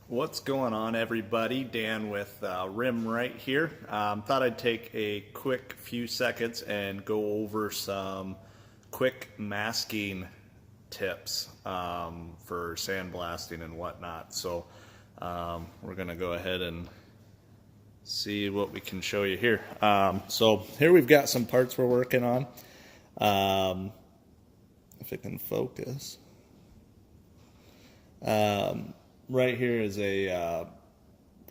What's going on, everybody? Dan with Rim right here. Thought I'd take a quick few seconds and go over some quick masking tips for sandblasting and whatnot. So we're going to go ahead and see what we can show you here. So here we've got some parts we're working on. If it can focus. Right here is a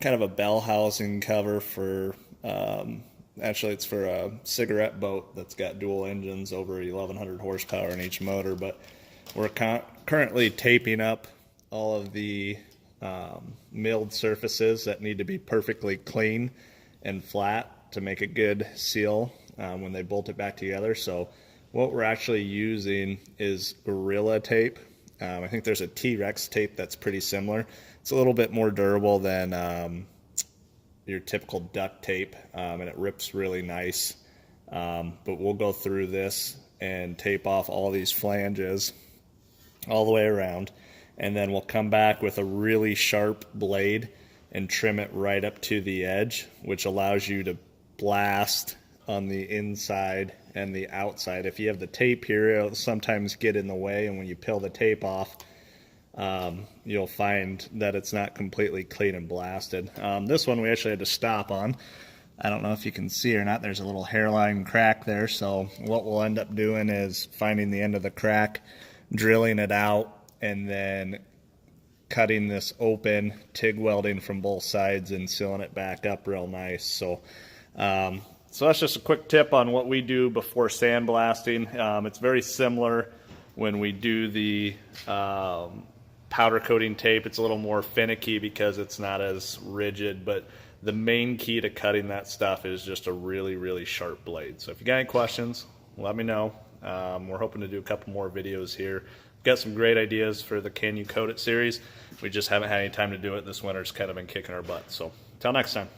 kind of a bell housing cover for, actually it's for a cigarette boat that's got dual engines over 1100 horsepower in each motor, but we're currently taping up all of the milled surfaces that need to be perfectly clean and flat to make a good seal when they bolt it back together. So what we're actually using is Gorilla tape. I think there's a T-Rex tape that's pretty similar. It's a little bit more durable than your typical duct tape, and it rips really nice. But we'll go through this and tape off all these flanges all the way around, and then we'll come back with a really sharp blade and trim it right up to the edge, which allows you to blast on the inside and the outside. If you have the tape here, it'll sometimes get in the way, and when you peel the tape off, you'll find that it's not completely clean and blasted. This one we actually had to stop on. I don't know if you can see or not, there's a little hairline crack there, so what we'll end up doing is finding the end of the crack, drilling it out, and then cutting this open, TIG welding from both sides and sealing it back up real nice. So that's just a quick tip on what we do before sandblasting. It's very similar when we do the powder coating tape. It's a little more finicky because it's not as rigid, but the main key to cutting that stuff is just a really, really sharp blade. So if you got any questions, let me know. We're hoping to do a couple more videos here. Got some great ideas for the Can You Coat It series. We just haven't had any time to do it. This winter's kind of been kicking our butt. So until next time.